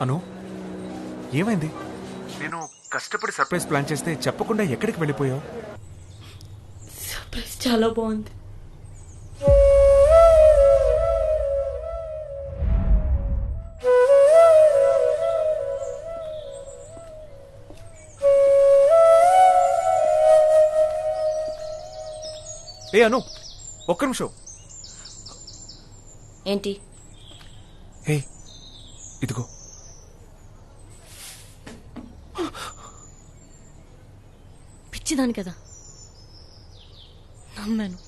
అను ఏమైంది? నేను కష్టపడి సర్ప్రైజ్ ప్లాన్ చేస్తే చెప్పకుండా ఎక్కడికి వెళ్ళిపోయావు? సర్ప్రైజ్ చాలా బాగుంది. ఏ అను, ఒక్క నిమిషం. ఏంటి? ఏ ఇదిగో. పిచ్చిదాని కదా, నమ్మాను.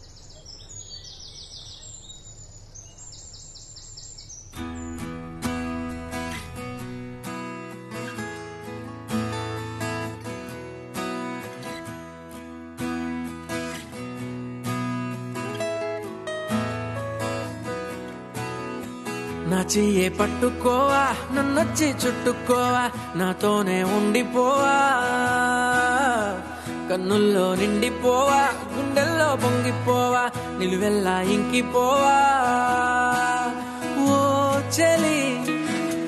నా చెయ్యే పట్టుకోవా, నన్నొచ్చి చుట్టుకోవా, నాతోనే ఉండిపోవా, కన్నుల్లో నిండిపోవా, గుండెల్లో పొంగిపోవా, నిలువెల్లా ఇంకిపోవా. ఓ చెలి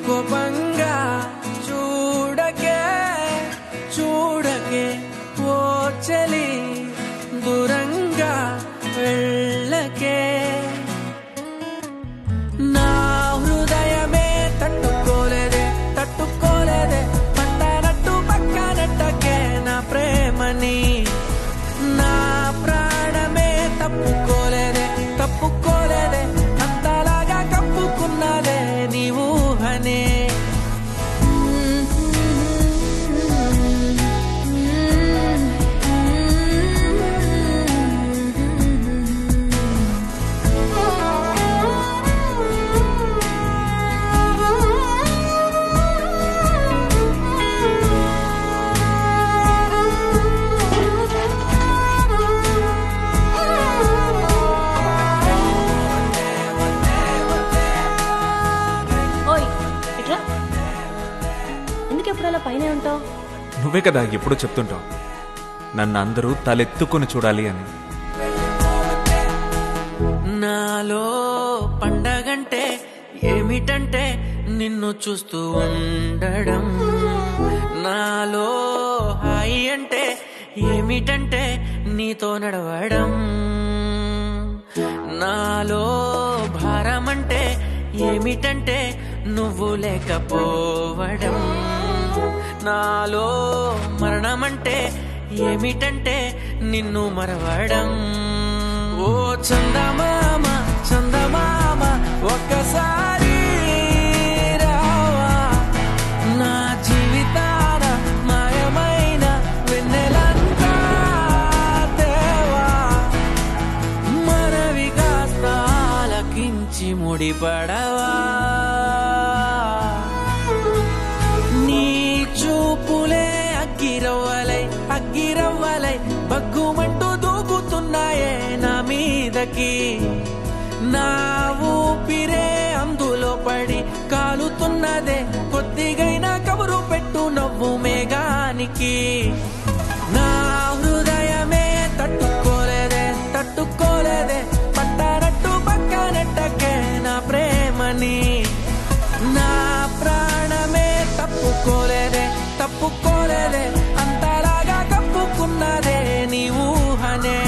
కోపంగా చూడకే చూడకే, ఓ చెలి దూరంగా వెళ్ళకే. నా హృదయమే తట్టుకోలేదే తట్టుకోలేదే, పట్టనట్టు పక్కనట్టకే నా ప్రేమని. నా ప్రాణమే తప్పుకోలేదే తప్పుకోలేదే, అంతలాగా కప్పుకున్నదే నీ ఊహనే. ఓయ్ ఇట్లా ఎందుకు ఎప్పుడు అలా పైనే ఉంటావు? నువ్వే కదా ఎప్పుడూ చెప్తుంటావు నన్ను అందరూ తలెత్తుకొని చూడాలి అని. నాలో పండగంటే ఏమిటంటే నిన్ను చూస్తూ ఉండడం, నాలో హాయి అంటే ఏమిటంటే నీతో నడవడం, నాలో భారం అంటే ఏమిటంటే నువ్వు లేకపోవడం, నాలో మరణమంటే ఏమిటంటే నిన్ను మరవడం. ఓ చందమామ చందమామ ఒక్కసారి రావా, నా జీవితాన మాయమైన వెన్నెలంతా తేవా, మనవి కాస్త ఆలకించి ముడిపడవా. నీ చూపులే అగ్గిరవ్వలై అగ్గిరవ్వలై బగ్గుమంటూ దూకుతున్నాయే నా మీదకి, నా ఊపిరే అందులో పడి కాలుతున్నదే, కొద్దిగైనా కబురు పెట్టు నవ్వు మేఘానికి. నా హృదయమే తట్టుకోలేదే తట్టుకోలేదే, పట్టనట్టు పక్కనట్టకే నా ప్రేమని. నా ప్రాణమే తప్పుకోలేదే తప్పుకోలేదే, అంతలాగా కప్పుకున్నదే నీ ఊహనే.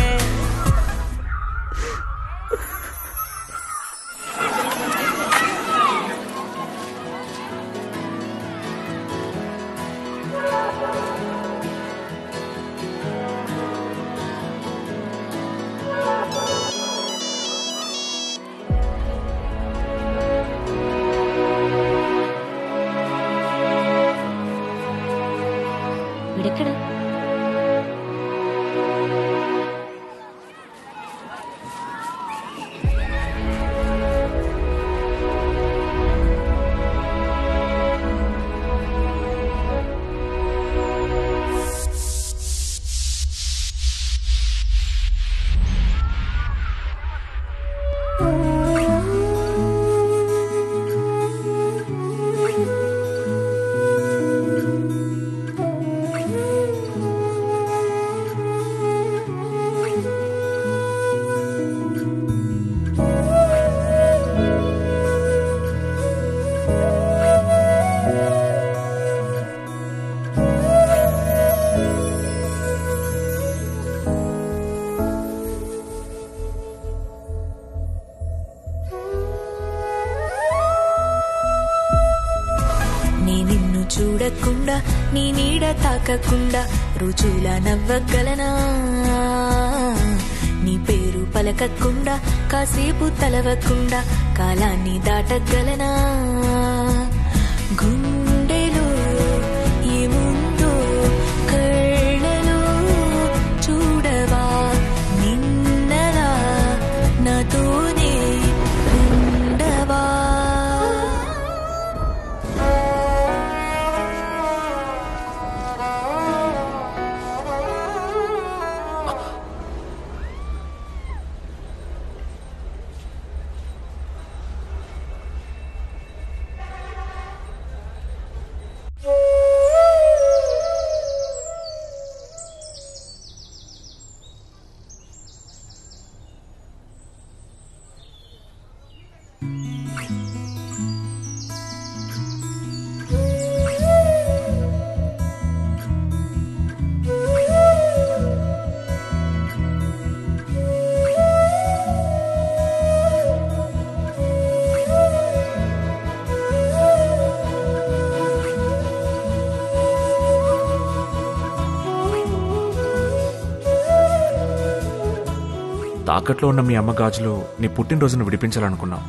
వీడెక్కడ? చూడకుండా నీ నీడ తాకకుండా రోజులా నవ్వగలనా నీ పేరు పలకకుండా కాసేపు తలవకుండా కాలాన్ని దాటగలనా గుండెలో ఏముందో కళ్ళలో చూడవా నిన్నలా నాతోనే ఉండవా తాకట్లో ఉన్న మీ అమ్మ గాజులు నీ పుట్టినరోజును విడిపించాలనుకున్నావు.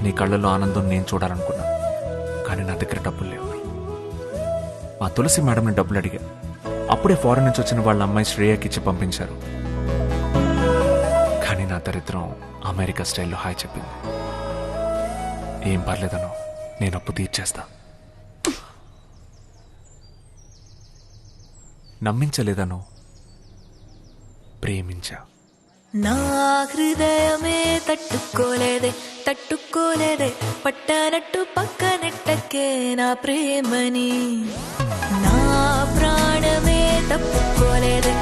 నీ కళ్ళల్లో ఆనందం నేను చూడాలనుకున్నా. కానీ నా దగ్గర డబ్బులు లేవు. మా తులసి మేడంని డబ్బులు అడిగా. అప్పుడే ఫారెన్ నుంచి వచ్చిన వాళ్ళ అమ్మాయి శ్రేయకి ఇచ్చి పంపించారు. కానీ నా దరిద్రం అమెరికా స్టైల్లో హాయ్ చెప్పింది. ఏం పర్లేదనో నేను అప్పు తీర్చేస్తా. నమ్మించలేదనో ప్రేమించా. నా హృదయమే తట్టుకోలేదే పట్టనట్టు పక్కనెట్టకే నా ప్రేమని నా ప్రాణమే తప్పుకోలేదే